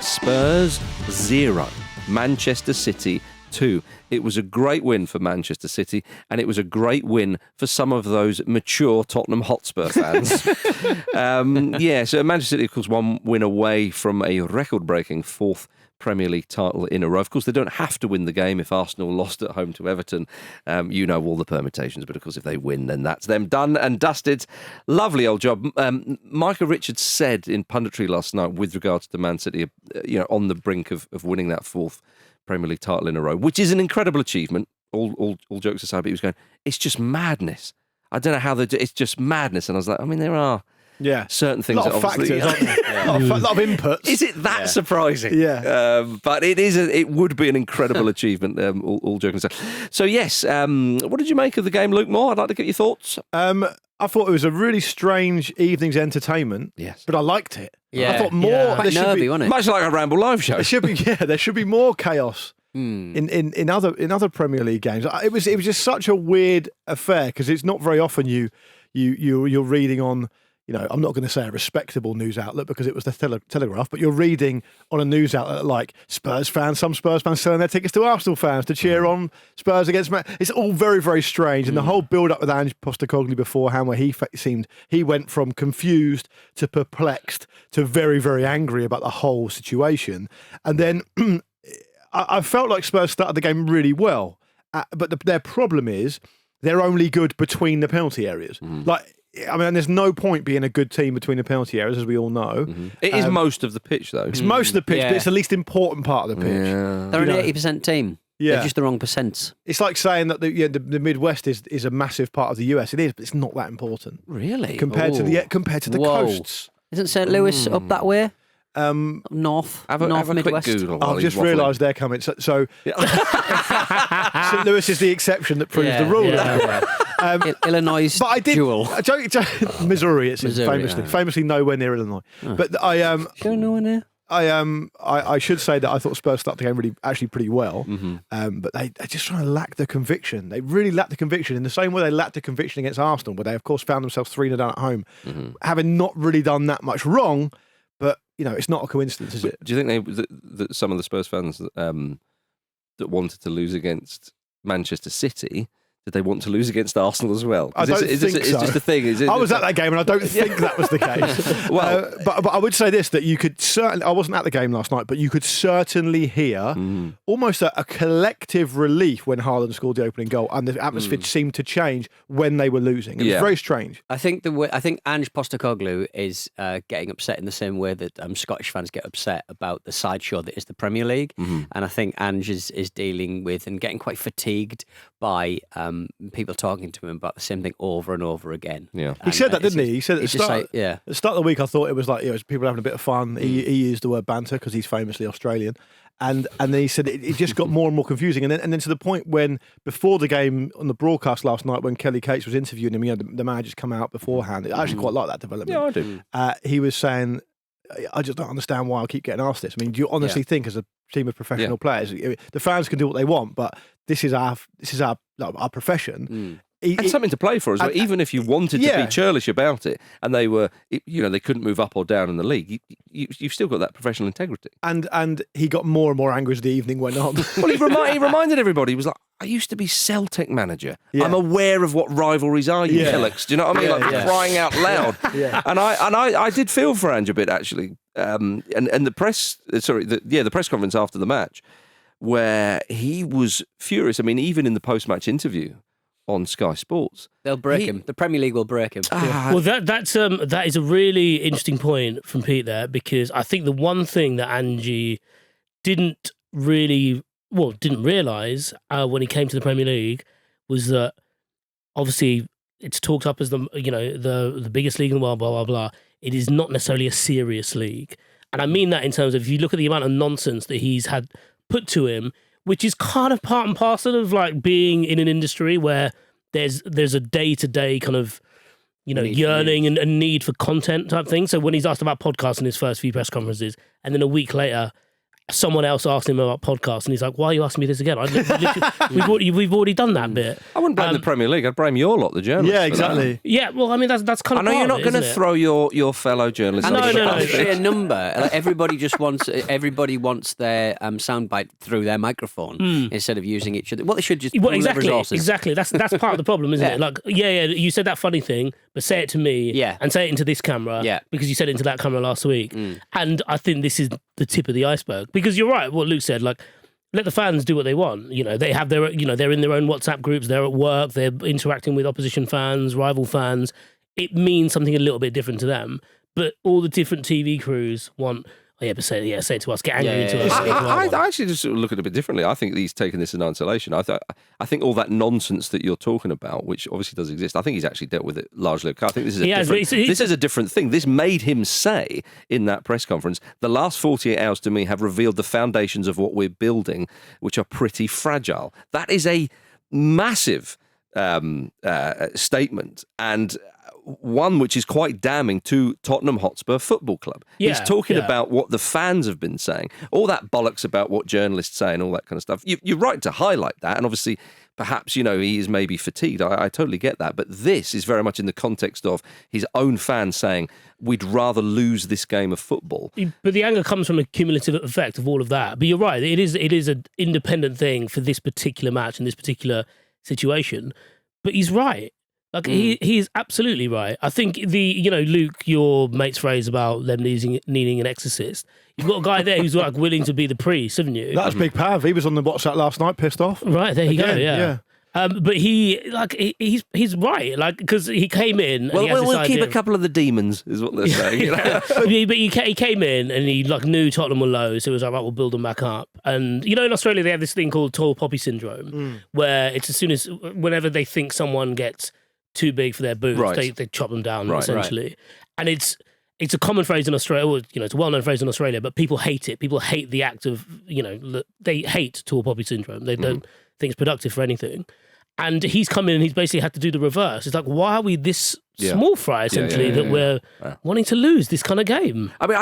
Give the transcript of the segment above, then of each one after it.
Spurs 0, Manchester City 2. It was a great win for Manchester City, and it was a great win for some of those mature Tottenham Hotspur fans. So Manchester City, of course, one win away from a record-breaking 4th Premier League title in a row. Of course, they don't have to win the game if Arsenal lost at home to Everton. You know all the permutations, but of course, if they win, then that's them done and dusted. Lovely old job. Micah Richards said in punditry last night with regards to Man City, on the brink of winning that 4th Premier League title in a row, which is an incredible achievement. All jokes aside, but he was going, it's just madness. I don't know how they do. It's just madness. And I was like, I mean, there are. Yeah, certain things. A lot of factors, aren't there? A lot of inputs. Is it that surprising? Yeah, but it would be an incredible achievement. All joking aside. So yes, what did you make of the game, Luke Moore? I'd like to get your thoughts. I thought it was a really strange evening's entertainment. Yes, but I liked it. Yeah, I thought more. Quite nervy, wasn't it? Much like a Ramble live show. There should be more chaos. In other Premier League games. It was just such a weird affair because it's not very often you're reading on. I'm not going to say a respectable news outlet because it was the Telegraph, but you're reading on a news outlet like some Spurs fans selling their tickets to Arsenal fans to cheer on Spurs against Man. It's all very, very strange. And the whole build-up with Ange Postecoglou beforehand, where he went from confused to perplexed to very, very angry about the whole situation. And then I felt like Spurs started the game really well, but their problem is they're only good between the penalty areas. There's no point being a good team between the penalty areas, as we all know. It is most of the pitch, though. It's most of the pitch, but it's the least important part of the pitch. Yeah. They're an 80% team. Yeah. They're just the wrong percents. It's like saying that the Midwest is a massive part of the US. It is, but it's not that important. Really? Compared to the coasts. Isn't St. Louis up that way? North Midwest. Quick Google. I've just realised they're coming. So St. Louis is the exception that proves the rule. Illinois, but I did. Jewel. Missouri. It's famously nowhere near Illinois. Oh. But nowhere near. I should say that I thought Spurs started the game actually pretty well, but they just trying to lack the conviction. They really lack the conviction in the same way they lacked the conviction against Arsenal, where they of course found themselves 3-0 down at home, having not really done that much wrong. But it's not a coincidence, is it? Do you think that some of the Spurs fans that wanted to lose against Manchester City, did they want to lose against Arsenal as well? I don't think so. It's just a thing. I was at that game and I don't think that was the case. Well, but I would say this, that you could certainly, I wasn't at the game last night, but you could certainly hear almost a collective relief when Haaland scored the opening goal, and the atmosphere seemed to change when they were losing. It was very strange. I think Ange Postecoglou is getting upset in the same way that Scottish fans get upset about the sideshow that is the Premier League. And I think Ange is dealing with and getting quite fatigued by people talking to him about the same thing over and over again. Yeah, he said that, didn't he? He said at the start of the week, I thought it was like people having a bit of fun. He used the word banter because he's famously Australian, and then he said it just got more and more confusing. And then to the point when before the game on the broadcast last night, when Kelly Cates was interviewing him, the managers come out beforehand. I actually quite like that development. Yeah, I do. He was saying, I just don't understand why I keep getting asked this. I mean, do you honestly think, as a team of professional players, the fans can do what they want, but this is our profession. And something to play for as well. Even if you wanted to be churlish about it, and they were, they couldn't move up or down in the league, you've still got that professional integrity. And he got more and more angry as the evening went on. Well, he reminded everybody. He was like, I used to be Celtic manager. Yeah. I'm aware of what rivalries are, you hillocks. Do you know what I mean? Crying out loud. And I did feel for Ange a bit, actually. And the press conference after the match, where he was furious. I mean, even in the post-match interview on Sky Sports, they'll break him. The Premier League will break him. Well, that is a really interesting point from Pete there, because I think the one thing that Ange didn't realise when he came to the Premier League was that obviously it's talked up as the biggest league in the world, blah blah blah. It is not necessarily a serious league, and I mean that in terms of, if you look at the amount of nonsense that he's had put to him, which is kind of part and parcel of like being in an industry where there's a day-to-day kind of yearning and need for content type thing. So when he's asked about podcasts in his first few press conferences, and then a week later someone else asked him about podcasts, and he's like, "Why are you asking me this again? We've already done that bit." I wouldn't blame the Premier League. I'd blame your lot, the journalists. Yeah, for that. exactly. Yeah, well, I mean that's kind I of. know part you're of not it, going to isn't it? throw your fellow journalists. And under the no, bus. sheer number. Like, everybody wants their soundbite through their microphone instead of using each other. Well, they should just pool their resources. Exactly. That's part of the problem, isn't it? Like, you said that funny thing, but say it to me, and say it into this camera, because you said it into that camera last week. And I think this is the tip of the iceberg, because you're right. What Luke said, like, let the fans do what they want. You know, they have their, they're in their own WhatsApp groups. They're at work. They're interacting with opposition fans, rival fans. It means something a little bit different to them. But all the different TV crews want. Oh, yeah, but say it to us. Get angry to us. I actually just sort of look at it a bit differently. I think he's taken this in isolation. I think all that nonsense that you're talking about, which obviously does exist, I think he's actually dealt with it largely. I think this is a different thing. This made him say in that press conference, the last 48 hours to me have revealed the foundations of what we're building, which are pretty fragile. That is a massive statement, and one which is quite damning to Tottenham Hotspur Football Club. He's talking about what the fans have been saying, all that bollocks about what journalists say and all that kind of stuff. You're right to highlight that, and obviously perhaps, he is maybe fatigued. I totally get that, but this is very much in the context of his own fans saying, we'd rather lose this game of football. But the anger comes from a cumulative effect of all of that. But you're right, it is an independent thing for this particular match and this particular situation. But he's right. Like, he is absolutely right. I think Luke, your mate's phrase about them needing an exorcist, you've got a guy there who's like willing to be the priest, haven't you? That's Big Pav. He was on the WhatsApp last night, pissed off. Right, there you go, yeah. But he's right, like, because he came in. And we'll keep a couple of the demons, is what they're saying. But he came in and he knew Tottenham were low, so he was like, right, we'll build them back up. And in Australia they have this thing called tall poppy syndrome, where it's whenever they think someone gets too big for their boots, they chop them down, essentially. Right. And it's a common phrase in Australia, or, it's a well-known phrase in Australia, but people hate it. People hate the act of, they hate tall poppy syndrome. They don't think it's productive for anything. And he's come in and he's basically had to do the reverse. It's like, why are we this small fry, essentially, that we're wanting to lose this kind of game? I mean,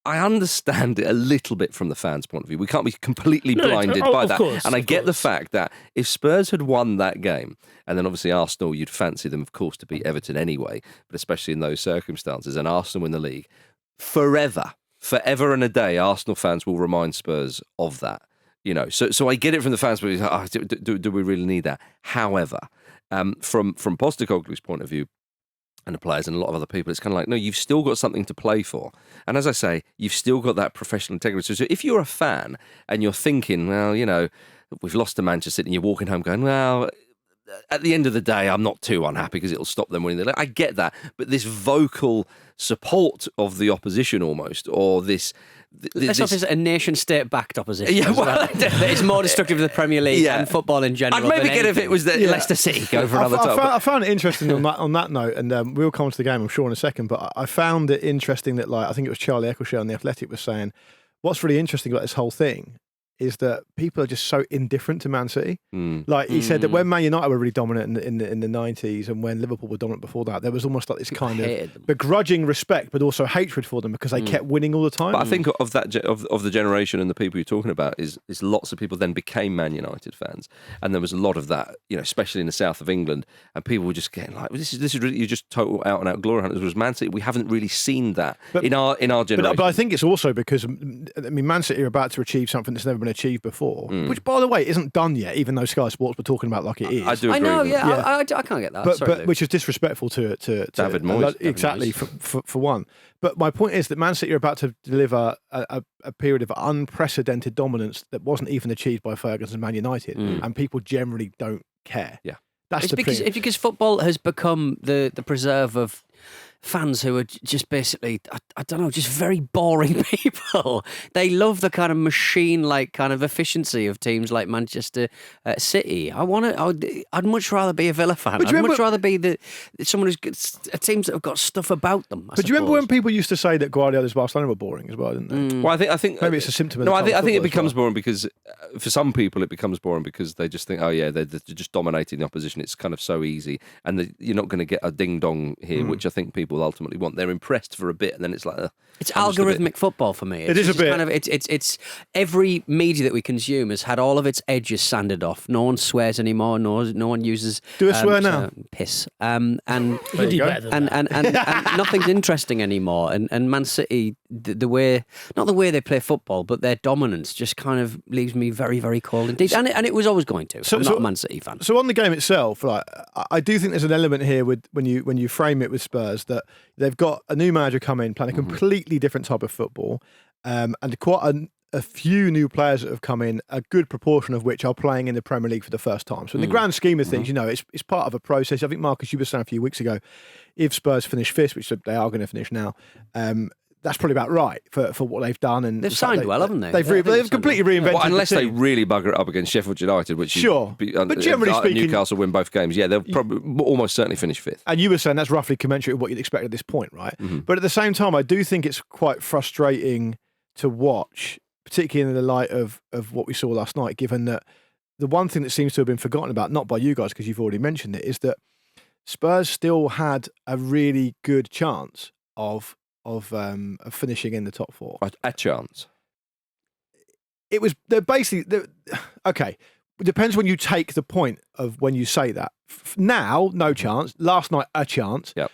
I understand it a little bit from the fans' point of view. We can't be completely blinded by that. Course, and I get the fact that if Spurs had won that game, and then obviously Arsenal, you'd fancy them, of course, to beat Everton anyway, but especially in those circumstances, and Arsenal win the league, forever and a day, Arsenal fans will remind Spurs of that. So I get it from the fans, but do we really need that? However, from Postecoglou's point of view, and the players and a lot of other people, it's kind of like, no, you've still got something to play for. And as I say, you've still got that professional integrity. So if you're a fan and you're thinking, well, we've lost to Manchester City, and you're walking home going, well, at the end of the day, I'm not too unhappy because it'll stop them winning the league. I get that. But this vocal support of the opposition almost, or this... This is a nation-state backed opposition. Yeah, well, it's more destructive of the Premier League and football in general. I'd maybe get if it was the Leicester City go for another top. I found it interesting on that note, and we'll come to the game, I'm sure, in a second. But I found it interesting that, I think it was Charlie Eccleshare on The Athletic was saying, what's really interesting about this whole thing is that people are just so indifferent to Man City. Like he said that when Man United were really dominant in the 90s, and when Liverpool were dominant before that, there was almost like this kind of begrudging respect, but also hatred for them because they kept winning all the time. But I think of that of the generation and the people you're talking about is lots of people then became Man United fans, and there was a lot of that, especially in the south of England, and people were just getting like, this is really, you're just total out and out glory hunters. Whereas Man City, we haven't really seen that in our generation. But I think it's also because Man City are about to achieve something that's never been achieved before, which, by the way, isn't done yet, even though Sky Sports were talking about like it is. I do agree. I know, I can't get that. But which is disrespectful to David Moyes. Exactly, for one. But my point is that Man City are about to deliver a period of unprecedented dominance that wasn't even achieved by Ferguson and Man United, and people generally don't care. Yeah. That's it's because football has become the preserve of fans who are just basically, I don't know, just very boring people. They love the kind of machine-like kind of efficiency of teams like Manchester City. I'd much rather be a Villa fan. I'd much rather be someone who's got teams that have got stuff about them. But do you remember when people used to say that Guardiola's Barcelona were boring as well, didn't they? Well, I think maybe it's a symptom of I think it becomes boring because for some people it becomes boring because they just think, oh yeah, they're just dominating the opposition. It's kind of so easy, and you're not going to get a ding dong here, which I think people will ultimately want. They're impressed for a bit, and then it's like it's algorithmic football for me. It is a bit. Kind of, it's every media that we consume has had all of its edges sanded off. No one swears anymore. No one uses. Do I swear now? Piss. And You do better than that. and nothing's interesting anymore. And Man City, the way, not the way they play football, but their dominance just kind of leaves me very, very cold indeed. And it was always going to. I'm not a Man City fan. So on the game itself, like I do think there's an element here with when you frame it with Spurs that they've got a new manager come in playing a completely different type of football, and quite a few new players that have come in, a good proportion of which are playing in the Premier League for the first time. So in the grand scheme of things, it's part of a process. I think, Marcus, you were saying a few weeks ago, if Spurs finish fifth, which they are going to finish now, that's probably about right for what they've done. And they've signed well, haven't they? They've completely reinvented. Well, unless the they team. really bugger it up against Sheffield United, which but generally speaking, Newcastle win both games. Yeah, they'll probably almost certainly finish fifth. And you were saying that's roughly commensurate with what you'd expect at this point, right? But at the same time, I do think it's quite frustrating to watch, particularly in the light of what we saw last night, given that the one thing that seems to have been forgotten about, not by you guys because you've already mentioned it, is that Spurs still had a really good chance of finishing in the top four. A chance. It was okay. It depends when you take the point of when you say that. Now, no chance. Last night, a chance. Yep.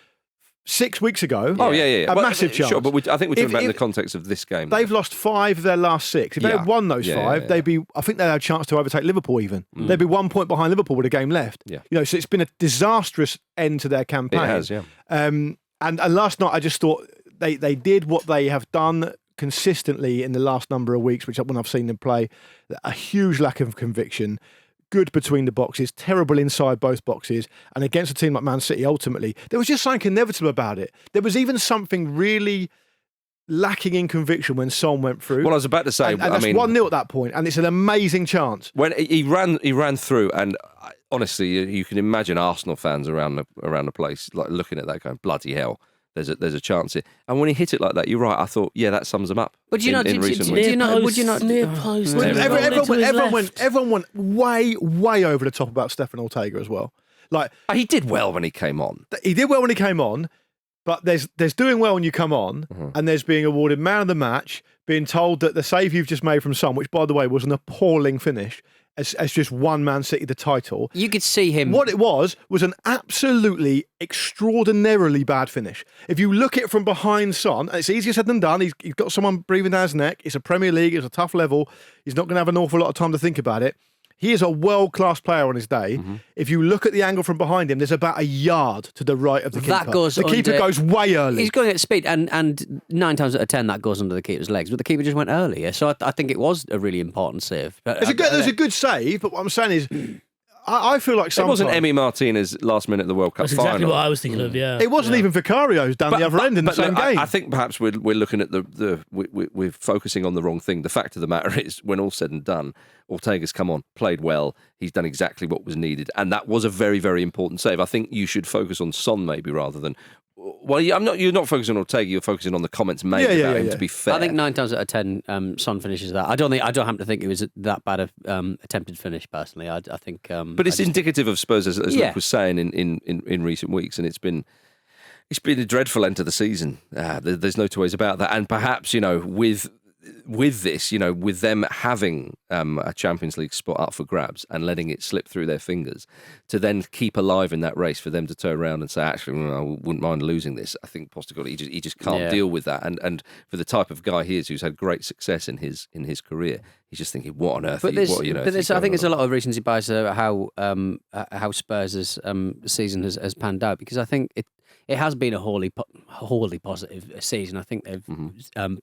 6 weeks ago, a massive chance. Sure, but I think we're talking about in the context of this game. They've lost 5 of their last 6. If they had won those 5, they'd be. I think they had a chance to overtake Liverpool. Even they'd be 1 point behind Liverpool with a game left. Yeah. So it's been a disastrous end to their campaign. It has, yeah. And last night, I just thought they did what they have done consistently in the last number of weeks, which when I've seen them play, a huge lack of conviction. Good between the boxes, terrible inside both boxes, and against a team like Man City, ultimately, there was just something inevitable about it. There was even something really lacking in conviction when Son went through. Well, I was about to say, and that's 1-0 at that point, and it's an amazing chance. When he ran through, and honestly, you can imagine Arsenal fans around the place like looking at that, going, "Bloody hell!" There's a chance here. And when he hit it like that, you're right. I thought, yeah, that sums him up. But would you not? Everyone went way over the top about Stefan Ortega as well. Like he did well when he came on. He did well when he came on, but there's doing well when you come on, and there's being awarded man of the match, being told that the save you've just made from Son, which by the way was an appalling finish, as just one Man City the title. You could see him. What it was an absolutely extraordinarily bad finish. If you look at it from behind Son, and it's easier said than done. He's got someone breathing down his neck. It's a Premier League. It's a tough level. He's not going to have an awful lot of time to think about it. He is a world-class player on his day. If you look at the angle from behind him, there's about a yard to the right of the keeper. The keeper goes way early. He's going at speed, and 9 times out of 10 that goes under the keeper's legs. But the keeper just went earlier, so I think it was a really important save. It was a good save, but what I'm saying is, I feel like sometimes... It wasn't Emi Martinez last minute of the World Cup That's final. exactly what I was thinking of, yeah. It wasn't even Vicario's down the other end in the same game. I think perhaps we're looking at we're focusing on the wrong thing. The fact of the matter is, when all's said and done, Ortega's come on, played well. He's done exactly what was needed, and that was a very, very important save. I think you should focus on Son maybe rather than. Well, you're not focusing on Ortega. You're focusing on the comments made about him. To be fair, I think 9 times out of 10, Son finishes that. I don't happen to think it was that bad of attempted finish personally. I think, but it's indicative of Spurs, as Luke was saying in recent weeks, and it's been a dreadful end to the season. There's no two ways about that, and perhaps with this, with them having a Champions League spot up for grabs and letting it slip through their fingers, to then keep alive in that race, for them to turn around and say, actually, I wouldn't mind losing this. I think Postecoglou, he just can't deal with that. And for the type of guy he is, who's had great success in his career, he's just thinking, what on earth? I think there's a lot of recency bias how Spurs' season has panned out, because I think it has been a wholly positive season. I think they've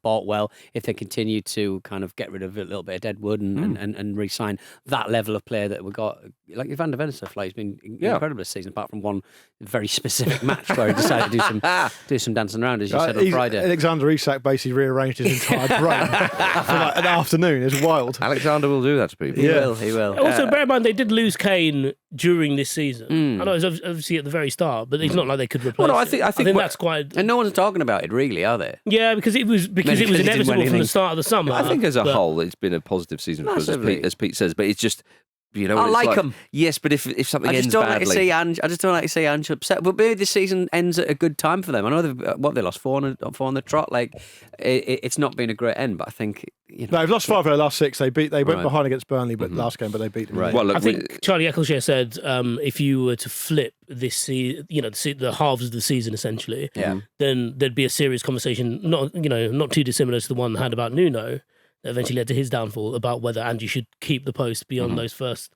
bought well. If they continue to kind of get rid of a little bit of deadwood and re-sign that level of player that we got, like Evan Devensa, he's been incredible this season, apart from one very specific match where he decided to do some dancing around, as you said on Friday. Alexander Isak basically rearranged his entire brain for like an afternoon. It's wild. Alexander will do that to people. He will. Also, bear in mind, they did lose Kane during this season. I know it was obviously at the very start, but it's not like they could replace I think that's quite... And no one's talking about it, really, are they? Yeah, because it was inevitable from the start of the summer. I think as a whole, it's been a positive season, as Pete says, but it's just... You know, I it's like 'em. Yes, but if something I just ends don't badly, like to see Ange. I just don't like to see Ange upset. But maybe this season ends at a good time for them. I know they lost four on the trot. Like it's not been a great end, but I think No, they've lost 5 of their last 6. They went Right. behind against Burnley, but last game, but they beat them. Right. well, look, I think Charlie Eccleshare said if you were to flip this, the halves of the season essentially, then there'd be a serious conversation, not too dissimilar to the one had about Nuno, that eventually led to his downfall, about whether Angie should keep the post beyond those first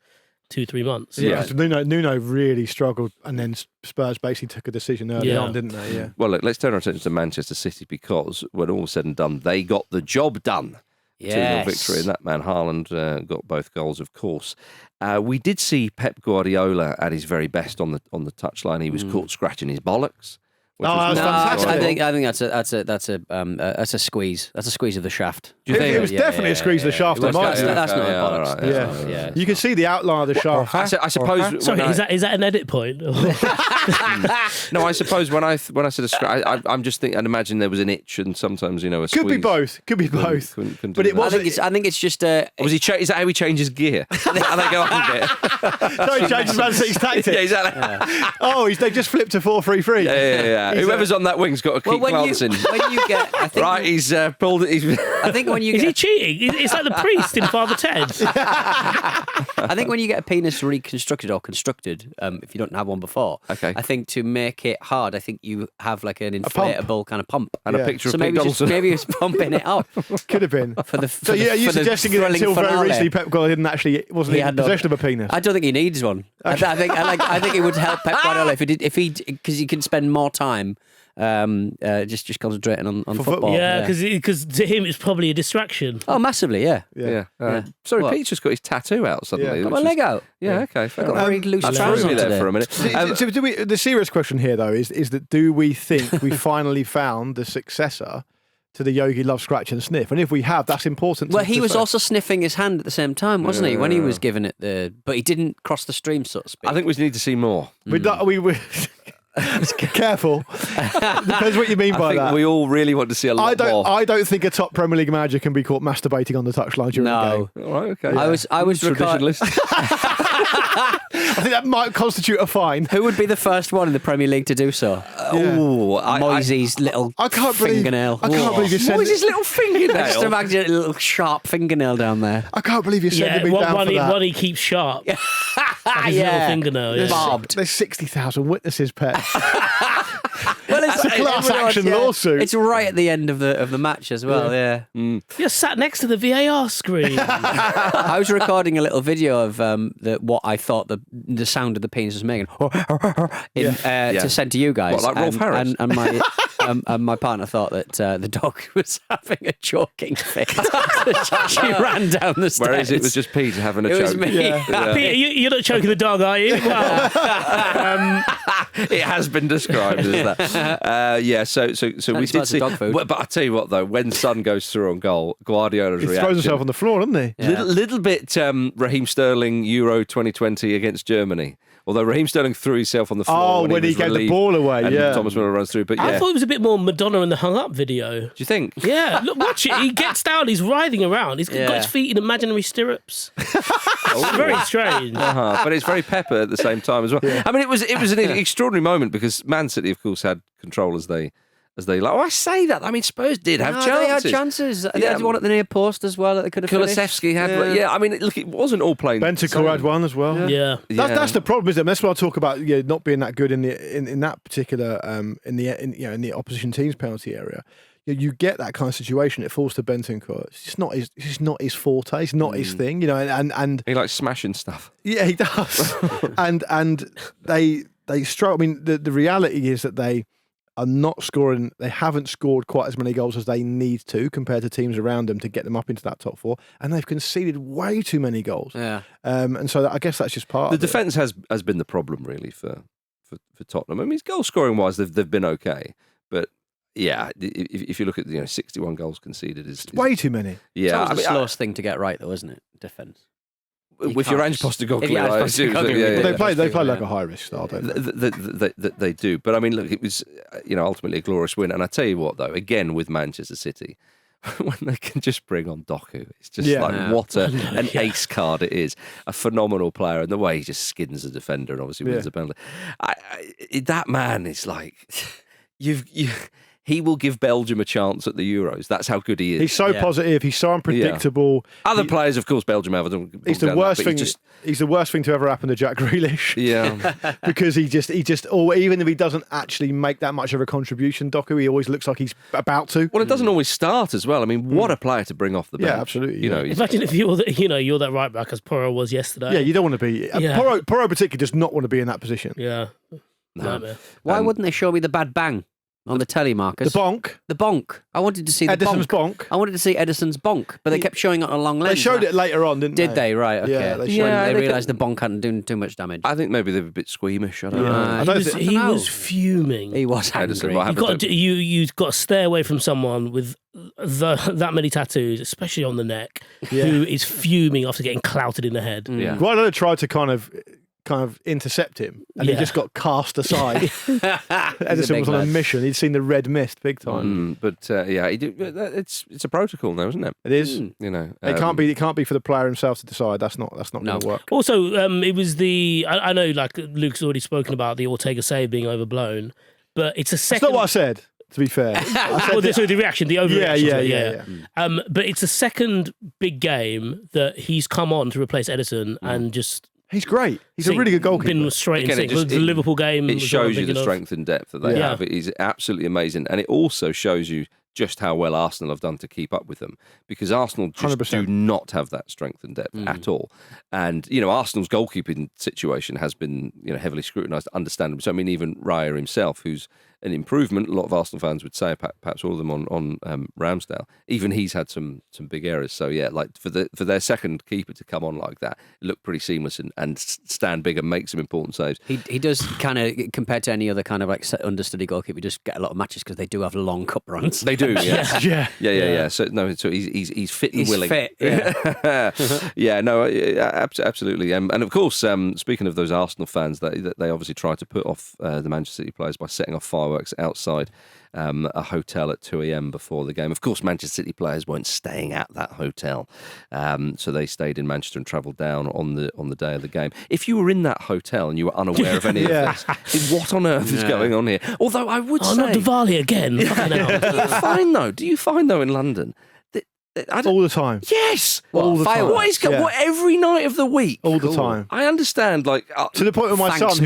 2-3 months. Yeah, so Nuno really struggled, and then Spurs basically took a decision early on, didn't they? Yeah. Well, look, let's turn our attention to Manchester City, because when all was said and done, they got the job done. yes. 2-0 victory, and that man Haaland got both goals, of course. We did see Pep Guardiola at his very best on the touchline. He was caught scratching his bollocks. Oh, that was No, fantastic. I think that's a squeeze. That's a squeeze of the shaft. Do you think? It was definitely a squeeze of the shaft. It was- on mine. that's not Okay, a bollocks. all right, That's yeah. not- yeah. You can see the outline of the shaft. I suppose. Sorry, when is that an edit point? No, I suppose when I said a scratch, I'm just thinking. I'd imagine there was an itch, and sometimes a Could squeeze. be both. Could be both. Couldn't But do it that. wasn't. I think it's just a. Was he? Is that how he changes gear? Are they go up a bit? No, he changed Man City's tactics. Yeah, exactly. Oh, they just flipped to 4-3-3. Yeah. Whoever's on that wing's got to keep when glancing. you get, I think, Right, he's pulled it. I think when you Is he get, cheating? It's like the priest in Father Ted. I think when you get a penis reconstructed or constructed, if you don't have one before, Okay. I think to make it hard, I think you have like an pump. inflatable kind of pump. And Yeah. a picture So of Pete maybe Donaldson. it's pumping it up Could have been. for the. So yeah, you're suggesting that until very recently Pep Guardiola didn't actually wasn't He in had no- possession of a penis. I don't think he needs one. I think it would help Pep Guardiola if he because he can spend more time just concentrating on football. Yeah, because to him it's probably a distraction. Oh, massively, yeah. Yeah. Yeah. Sorry, What? Pete's just got his tattoo out suddenly. Yeah. Got which my is- leg out. Yeah, okay. Fair Got enough. very loose I trousers threw me on there today. for a minute. So the serious question here, though, is that do we think we finally found the successor to the Yogi Love Scratch and Sniff? And if we have, that's important. Well, to he was say. also sniffing his hand at the same time, wasn't he? When he was giving it but he didn't cross the stream, so to speak. I think we need to see more. We careful. Depends what you mean I by think that. we all really want to see a lot more. I don't think a top Premier League manager can be caught masturbating on the touchline during No. the game. All right, okay. I was Traditionalist. I think that might constitute a fine. Who would be the first one in the Premier League to do so? Oh, Moisey's little I can't believe. fingernail. I can't believe you said. What is his little I just fingernail? imagine a little sharp fingernail down there. I can't believe you're Yeah, sending me down one for that. he keeps sharp. Like his little fingernail. Yeah. Barbed. There's 60,000 witnesses, Pet. Well, That's a class action lawsuit. It's right at the end of the match as well. Yeah. You're sat next to the VAR screen. I was recording a little video of what I thought the sound of the penis was making to send to you guys. What, like Rolf Harris? And my and my partner thought that the dog was having a choking fit. She ran down the stairs. Whereas it was just Pete having a It choke. was me. Yeah. Peter, you're not choking the dog, are you? Well, It has been described as that. So we Sounds did like see. dog food. But I tell you what, though, when Son goes through on goal, Guardiola's He reaction. throws himself on the floor, doesn't he? Yeah. Little bit Raheem Sterling Euro 2020 against Germany. Although Raheem Sterling threw himself on the floor Oh, when he was gave the relieved ball away, and yeah. Thomas Müller runs through. But I yeah, thought it was a bit more Madonna in the hung up video. do you think? Yeah, look, watch it. He gets down, he's writhing around. He's got his feet in imaginary stirrups. It's very strange. But it's very Pepper at the same time as well. I mean, it was an extraordinary moment because Man City, of course, had control as they like. Oh, I say that. I mean, Spurs did have chances. They had chances. They had one at the near post as well that they could have finished. Kulusevski had. Yeah, I mean, look, it wasn't all plain. Bentancur had one as well. Yeah. That's the problem, isn't it? That's what I talk about. Not being that good in that particular in the opposition team's penalty area. You get that kind of situation. It falls to Bentancur. It's just not his forte. It's not his thing. And He likes smashing stuff. yeah, he does. and they struggle. I mean, the reality is that they are not scoring. They haven't scored quite as many goals as they need to compared to teams around them to get them up into that top four, and they've conceded way too many goals. Yeah. And so I guess that's just part The of it. defence has been the problem really for Tottenham. I mean, goal scoring wise, they've been okay, but yeah, if you look at 61 goals conceded is Way too many. yeah. It's the slowest thing to get right, though, isn't it? Defence. With your Ange Postecoglou, If you're Ange I assume, Postecoglou, yeah, yeah. But they play yeah. like a high risk style, don't they? They do. But I mean, look, it was ultimately a glorious win. And I tell you what, though, again with Manchester City, when they can just bring on Doku. It's just Yeah. like Yeah. what an ace card it is. A phenomenal player, and the way he just skins the defender and obviously wins the penalty. That man is like he will give Belgium a chance at the Euros. That's how good he is. He's so positive. He's so unpredictable. Other players, of course, Belgium have. He's the worst thing. He's the worst thing to ever happen to Jack Grealish. Yeah, because he just, or even if he doesn't actually make that much of a contribution, Doku, he always looks like he's about to. Well, it doesn't always start as well. I mean, what a player to bring off the bench. Yeah, absolutely. You know, Imagine if you're that right back as Porro was yesterday. Yeah, you don't want to be. Yeah. Porro particularly does not want to be in that position. Yeah. No. Nightmare. Why wouldn't they show me the bad bang on the telly, Marcus? The bonk. The bonk. I wanted to see Edison's the bonk. bonk. I wanted to see Edison's bonk, but they kept showing it on a long lens. They showed it later on, didn't they? Did they? Right. Okay. Yeah, they showed When it. they they realised the bonk hadn't done too much damage. I think maybe they were a bit squeamish. I don't know. I He don't was, think- he know. was fuming. He was Edison, angry. what You've happened? got to, you've got to stay away from someone with that many tattoos, especially on the neck, who is fuming after getting clouted in the head. Yeah. Guardiola tried to kind of intercept him, and he Yeah. just got cast aside. Edison was on a mission. He'd seen the red mist big time. He did, it's a protocol now, isn't it? It is. You know, It can't be for the player himself to decide. That's not going to work. Also, it was I know, like Luke's already spoken about the Ortega save being overblown, but it's a That's second. not what I said. To be fair, Well, the reaction, the overreaction. yeah. But it's a second big game that he's come on to replace Edison and just. He's great. He's a really good goalkeeper. Been straight Again, in sync. The Liverpool game. It was shows what I'm you the thinking of. strength and depth that they Yeah. have. It is absolutely amazing, and it also shows you just how well Arsenal have done to keep up with them, because Arsenal just 100%. do not have that strength and depth at all. And Arsenal's goalkeeping situation has been heavily scrutinised, understandably. So I mean, even Raya himself, who's an improvement, a lot of Arsenal fans would say, perhaps all of them on Ramsdale, even he's had some big errors. So yeah, like for their second keeper to come on like that, it looked pretty seamless and stand big and make some important saves. He does kind of, compared to any other kind of like understudy goalkeeper, he does get a lot of matches because they do have long cup runs. They do, yeah. Yeah. So he's fit and He's willing. fit, yeah. Yeah, no, absolutely. And of course, speaking of those Arsenal fans, they obviously tried to put off the Manchester City players by setting off fireworks outside a hotel at 2 a.m. before the game. Of course, Manchester City players weren't staying at that hotel, so they stayed in Manchester and travelled down on the day of the game. If you were in that hotel and you were unaware of any of this, what on earth is going on here? Although I would say, not Diwali again. Fucking hell. do you find though in London? All the time. Yes, All the time. What every night of the week? All the time. I understand, like To the point where my Thanks,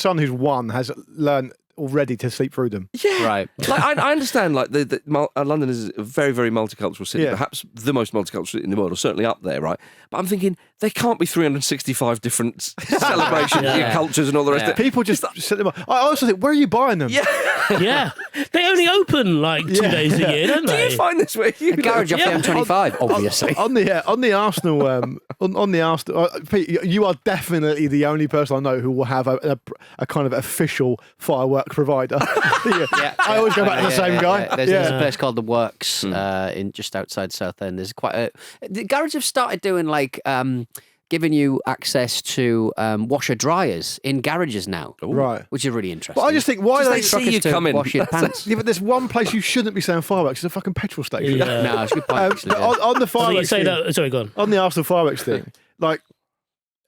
son, who's one, has learned already to sleep through them. yeah, Right. Like I understand, like London is a very, very multicultural city, Yeah. perhaps the most multicultural city in the world, or certainly up there, right? But I'm thinking there can't be 365 different celebrations, cultures, and all the rest of it. People just set them up. I also think, where are you buying them? Yeah. Yeah. They only open like 2 days a year, don't Do they? you find this where you A garage off the M25, obviously. On the Arsenal, on the Arsenal, Pete, you are definitely the only person I know who will have a kind of official firework provider. I always go back to the same guy. There's a place called The Works in just outside Southend. There's the garage have started doing like giving you access to washer dryers in garages now, Right. which is really interesting. But I just think, why do they they see Truckers you to come in? wash your pants. Yeah, but there's one place you shouldn't be saying fireworks. It's a fucking petrol station. Yeah. No, it's a good point. Actually, But yeah. on the So you fireworks say thing, that. Sorry, go on. on the Arsenal fireworks thing, like,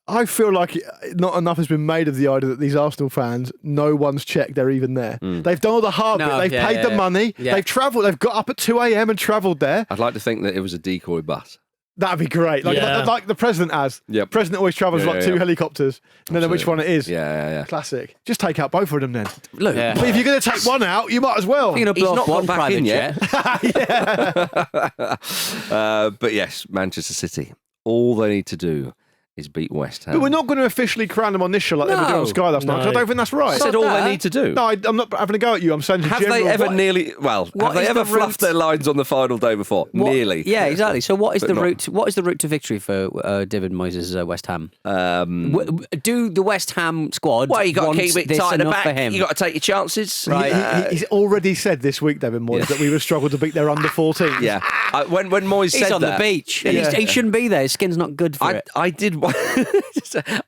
I feel like not enough has been made of the idea that these Arsenal fans, no one's checked they're even there. They've done all the hard bit. They've paid the money. Yeah. They've travelled. They've got up at 2 a.m. and travelled there. I'd like to think that it was a decoy bus. That'd be great. Like the president has. Yep. President always travels Yeah, like yeah, two yeah. helicopters. And then which one it is. Yeah. Classic. Just take out both of them then. Look, Yeah. But if you're going to take one out, you might as well. You're going to He's blow not up got one back private in yet. jet. But yes, Manchester City. All they need to do is beat West Ham. But we're not going to officially crown them on this show like they were doing on No. Sky last night. 'Cause I don't think that's right. I said all they need to do. No, I'm not having a go at you. I'm saying Have they ever nearly? Well, have what they is ever the route- fluffed their lines on the final day before? What- Nearly. Yeah, exactly. So what is But the not- route? What is the route to victory for David Moyes' West Ham? Do the West Ham squad? Well, you got want to keep it this tight at the enough back. for him? You got to take your chances. Right. He's already said this week, David Moyes, that we would struggle to beat their under 14. Yeah. When Moyes He's said on that, the beach. Yeah. He shouldn't be there. His skin's not good for it. I did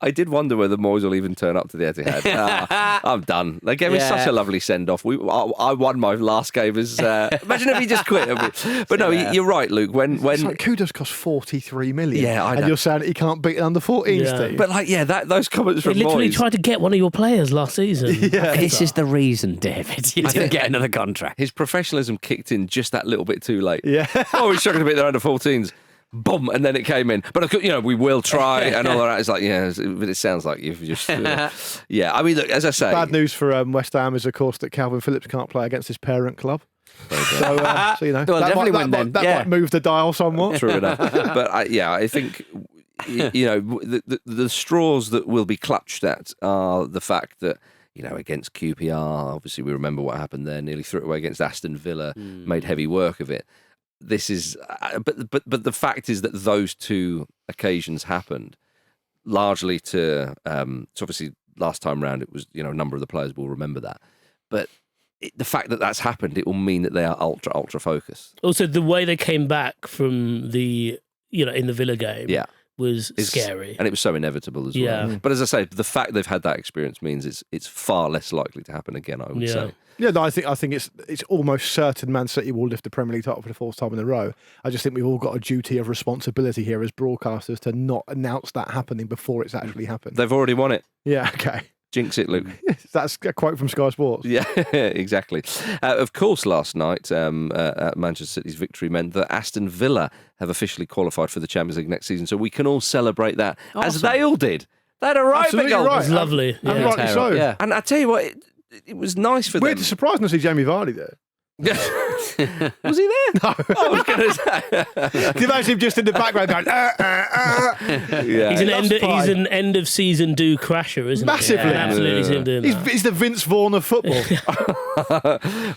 I did wonder whether Moyes will even turn up to the Etihad. I'm done. They gave me such a lovely send-off. I won my last game as... imagine if he just quit. But no, you're right, Luke. When It's like Kudus cost 43 million. Yeah, I know. And you're saying that he can't beat an under-14s team. But those comments from He literally Moyes... tried to get one of your players last season. This is the reason, David. You didn't get another contract. His professionalism kicked in just that little bit too late. Yeah. We're struggling to beat their under-14s. Boom, and then it came in. But, we will try and all that. It's like, but it sounds like you've just... yeah, I mean, look, as I say... Bad news for West Ham is, of course, that Calvin Phillips can't play against his parent club. So Well, definitely win then. That might move the dial somewhat. True enough. But, I think... the straws that will be clutched at are the fact that against QPR, obviously we remember what happened there. Nearly threw it away against Aston Villa, made heavy work of it. This is, but the fact is that those two occasions happened largely to. So obviously, last time round it was a number of the players will remember that, but the fact that that's happened, it will mean that they are ultra focused. Also, the way they came back from the in the Villa game, was scary, and it was so inevitable as well. But as I say, the fact they've had that experience means it's far less likely to happen again. I would say. Yeah, no, I think it's almost certain Man City will lift the Premier League title for the fourth time in a row. I just think we've all got a duty of responsibility here as broadcasters to not announce that happening before it's actually happened. They've already won it. Yeah, okay. Jinx it, Luke. That's a quote from Sky Sports. Yeah, exactly. Of course, last night, Manchester City's victory meant that Aston Villa have officially qualified for the Champions League next season, so we can all celebrate that, as they all did. They had a right big goal. Right. It was lovely. And rightly so. Yeah. And I tell you what, it was nice for We're them. surprised to see Jamie Vardy there. Was he there? No. I was going to say. Can you imagine him just in the background going, Yeah. He's an end of season do crasher, isn't Massively. he? Yeah, absolutely, see him doing that. He's the Vince Vaughn of football.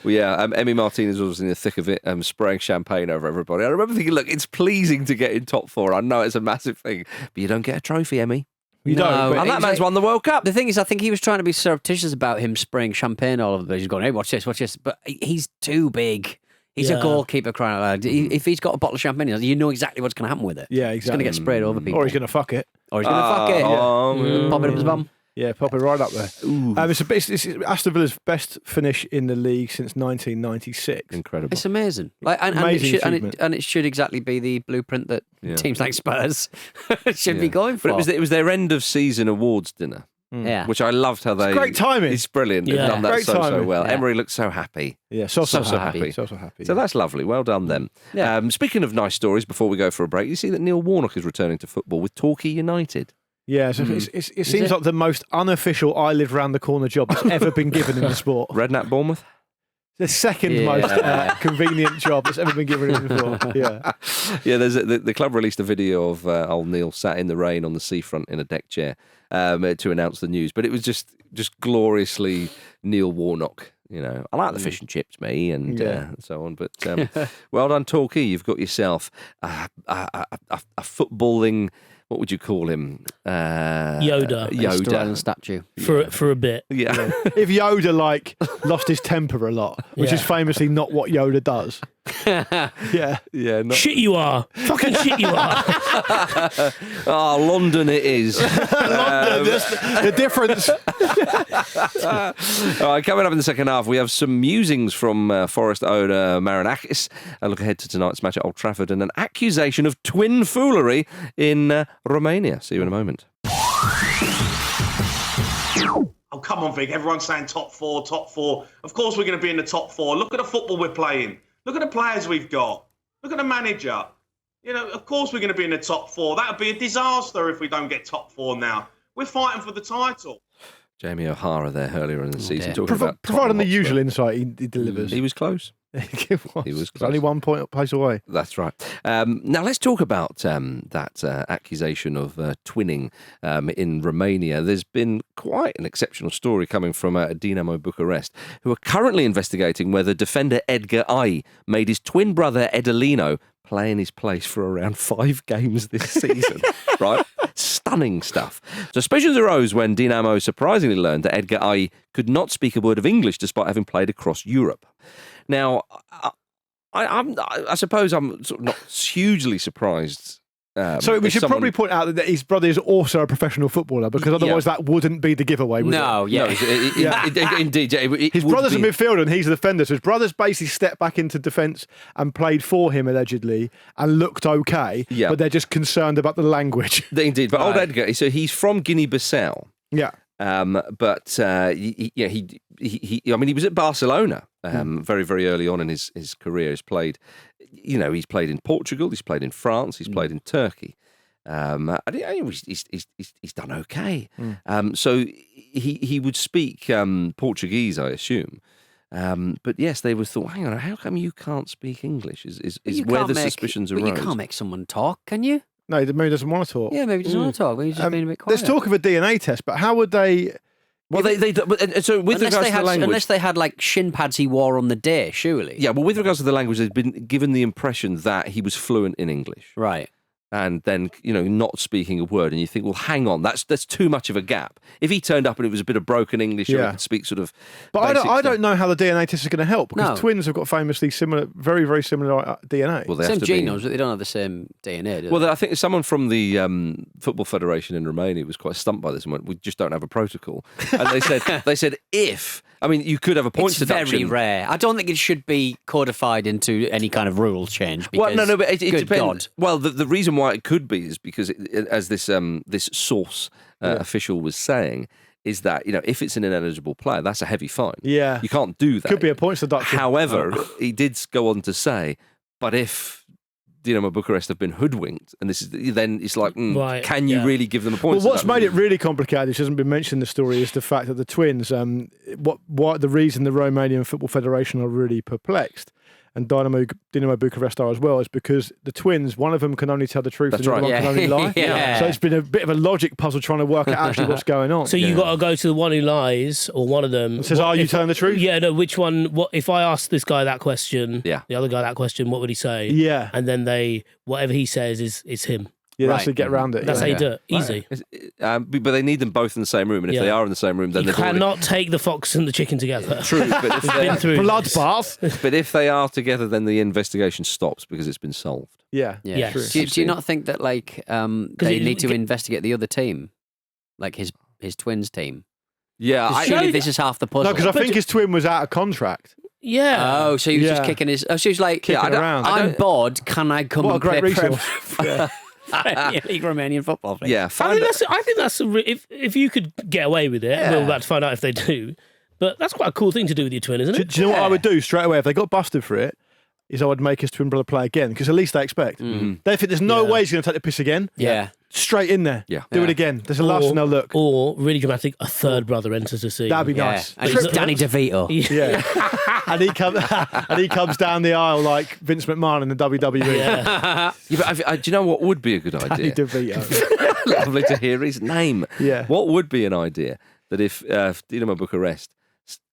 Emi Martinez was in the thick of it, spraying champagne over everybody. I remember thinking, look, it's pleasing to get in top four. I know it's a massive thing, but you don't get a trophy, Emmy. You don't. And that man's won the World Cup. The thing is, I think he was trying to be surreptitious about him spraying champagne all over the place. He's going, hey, watch this. But he's too big. He's a goalkeeper crying out loud. If he's got a bottle of champagne, you know exactly what's going to happen with it. Yeah, exactly. He's going to get sprayed over people. Or he's going to fuck it. Or he's going to fuck it. Pop it up his bum. Yeah, pop it right up there. It's Aston Villa's best finish in the league since 1996. Incredible. It's amazing. And it should exactly be the blueprint that teams like Spurs should be going for. But it was their end of season awards dinner. Yeah. Which I loved how they... great timing. It's brilliant. They've Yeah. done that Great so timing. well. Yeah. Emery looked so happy. Yeah, so happy. So happy. So that's lovely. Well done, them. Yeah. Speaking of nice stories, before we go for a break, you see that Neil Warnock is returning to football with Torquay United. Yeah, so it seems like the most unofficial I live round the corner job that's ever been given in the sport. Redknapp Bournemouth? The second most convenient job that's ever been given in the sport. Yeah. Yeah, the club released a video of old Neil sat in the rain on the seafront in a deck chair to announce the news. But it was just gloriously Neil Warnock. I like the fish and chips, me, and so on. But well done, Torquay. You've got yourself a footballing... What would you call him? Yoda. Yoda statue. For a bit. Yeah. If Yoda lost his temper a lot, which is famously not what Yoda does. Yeah. Yeah. Shit you are. Fucking shit you are. London it is. London, the difference. All right, coming up in the second half, we have some musings from Forest owner Marinakis. A look ahead to tonight's match at Old Trafford and an accusation of twin foolery in Romania. See you in a moment. Oh, come on, Vic. Everyone's saying top four, top four. Of course we're going to be in the top four. Look at the football we're playing. Look at the players we've got. Look at the manager. Of course we're going to be in the top four. That would be a disaster if we don't get top four now. We're fighting for the title. Jamie O'Hara there earlier in the season talking about providing the Tottenham usual Hotspur. insight he delivers. He was close. He was. He was It's close. only 1 point pace away. That's right. Now let's talk about that accusation of twinning in Romania. There's been quite an exceptional story coming from Dinamo Bucharest, who are currently investigating whether defender Edgar Ai made his twin brother Edolino play in his place for around 5 games this season. Right? Stunning stuff. Suspicions arose when Dinamo surprisingly learned that Edgar Ai could not speak a word of English despite having played across Europe. Now, I suppose I'm sort of not hugely surprised So we if should someone- probably point out that his brother is also a professional footballer, because otherwise that wouldn't be the giveaway, would it? No, yeah. No, indeed. His brother's a midfielder and he's a defender, so his brother's basically stepped back into defence and played for him allegedly and looked okay, Yeah. but they're just concerned about the language. Indeed, but old Edgar. So he's from Guinea-Bissau. Yeah. But he was at Barcelona very, very early on in his career. He's played in Portugal, he's played in France, he's played in Turkey. And he's done okay. So he would speak Portuguese, I assume. But yes, they were thought, hang on, how come you can't speak English? Is where the suspicions arose. You can't make someone talk, can you? No, maybe he doesn't want to talk. Yeah, maybe he doesn't want to talk. Maybe he's just being a bit quiet. There's talk of a DNA test, but how would they... Well, so with regards to the language... Unless they had like shin pads he wore on the day, surely. Yeah, well, with regards to the language, they've been given the impression that he was fluent in English. Right. And then, not speaking a word. And you think, well, hang on, that's too much of a gap. If he turned up and it was a bit of broken English or he could speak sort of... But I don't know how the DNA test is going to help, because No. twins have got famously similar, very, very similar DNA. Well, they Same have to be- genomes, but they don't have the same DNA, do they? Well, I think someone from the Football Federation in Romania was quite stumped by this and went, we just don't have a protocol. And they said if... I mean, you could have a points it's deduction. very rare. I don't think it should be codified into any kind of rules change. Because, Well, no, but it good depends. God. Well, the reason why it could be is because, as this source official was saying, is that if it's an ineligible player, that's a heavy fine. Yeah. You can't do that. Could be a points deduction. However, he did go on to say, but if Dinamo Bucharest have been hoodwinked, and then it's like, can you really give them a point? Well, what's made it really complicated, which hasn't been mentioned in the story, is the fact that the twins, what the reason the Romanian Football Federation are really perplexed, and Dinamo Bucharest are as well, is because the twins, one of them can only tell the truth and the other one can only lie. Yeah. So it's been a bit of a logic puzzle trying to work out actually what's going on. So you got to go to the one who lies, or one of them. It says, are you telling the truth? Yeah, no, which one? What if I asked this guy that question, Yeah. the other guy that question, what would he say? Yeah. And then whatever he says is him. Yeah, that's Right. to get around it. That's how yeah. you do it. Easy. But they need them both in the same room, and if they are in the same room, then You they've already... cannot take the fox and the chicken together. True, but if Been they're- through Bloodbath. but if they are together, then the investigation stops because it's been solved. Yeah. Yeah. Yes. Do you not think that they need to investigate the other team, like his twins team? Yeah, 'Cause surely this is half the puzzle. No, because I think his twin was out of contract. Yeah. Oh, so he was just Yeah. kicking his. Oh, so he was like, Kicking around. I'm bored. Can I come What a and great play resource. Yeah. Premier League Romanian football? Please? yeah. I think that's if you could get away with it. We're about to find out if they do. But that's quite a cool thing to do with your twin, isn't it? Do you know what I would do straight away if they got busted for it? Is I would make his twin brother play again, because at least they expect. They think there's no way he's going to take the piss again. Yeah. Straight in there. Yeah. Do it again. There's a last and they'll look. Or really dramatic, a third brother enters the scene. That'd be Yeah. nice. And it's Danny DeVito. Yeah. and he comes down the aisle like Vince McMahon in the WWE. Yeah. Yeah, but do you know what would be a good Danny idea? DeVito. Lovely to hear his name. Yeah. What would be an idea that if Dinamo Bucharest,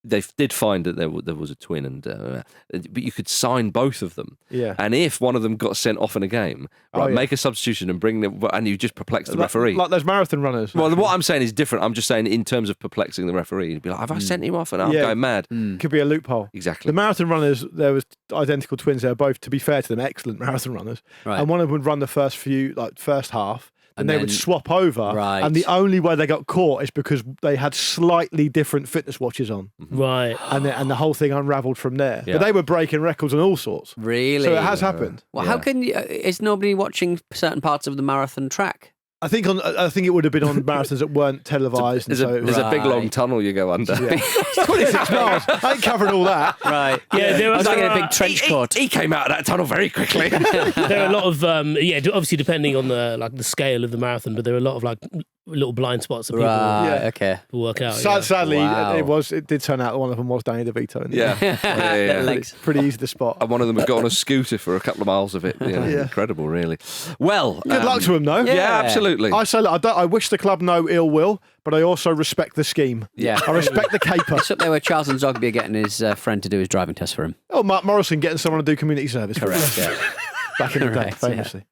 they did find that there was a twin, but you could sign both of them. Yeah. And if one of them got sent off in a game, make a substitution and bring them, and you just perplex the referee. Like those marathon runners. Well, what I'm saying is different. I'm just saying in terms of perplexing the referee. You'd be like, have I sent him off? And I'm going mad. Could be a loophole. Exactly. The marathon runners, there was identical twins. They were both, to be fair to them, excellent marathon runners. Right. And one of them would run the first half. And they would then- swap over. Right. And the only way they got caught is because they had slightly different fitness watches on. Right. And the whole thing unravelled from there. Yeah. But they were breaking records and all sorts. Really? So it has happened. Well, how can you, is nobody watching certain parts of the marathon track? I think it would have been on marathons that weren't televised. There's and a big long Right. tunnel you go under. It's 26 miles. I ain't covering all that. Right. Yeah, there I was are- like in a big trench coat. He came out of that tunnel very quickly. There are a lot of obviously depending on the scale of the marathon, but there are a lot of little blind spots that people Right. Yeah. Okay. work out. Sadly, Wow. it did turn out that one of them was Danny DeVito. And yeah. Legs. Pretty easy to spot. And one of them had got on a scooter for a couple of miles of it. Yeah. Incredible, really. Well, Good luck to him, though. Yeah, absolutely. I say, look, I wish the club no ill will, but I also respect the scheme. Yeah. I respect the caper. It's up there where Charles and Zogby are getting his friend to do his driving test for him. Oh, Mark Morrison getting someone to do community service. for him. Correct. Yeah. Back in the day, Correct, yeah. famously.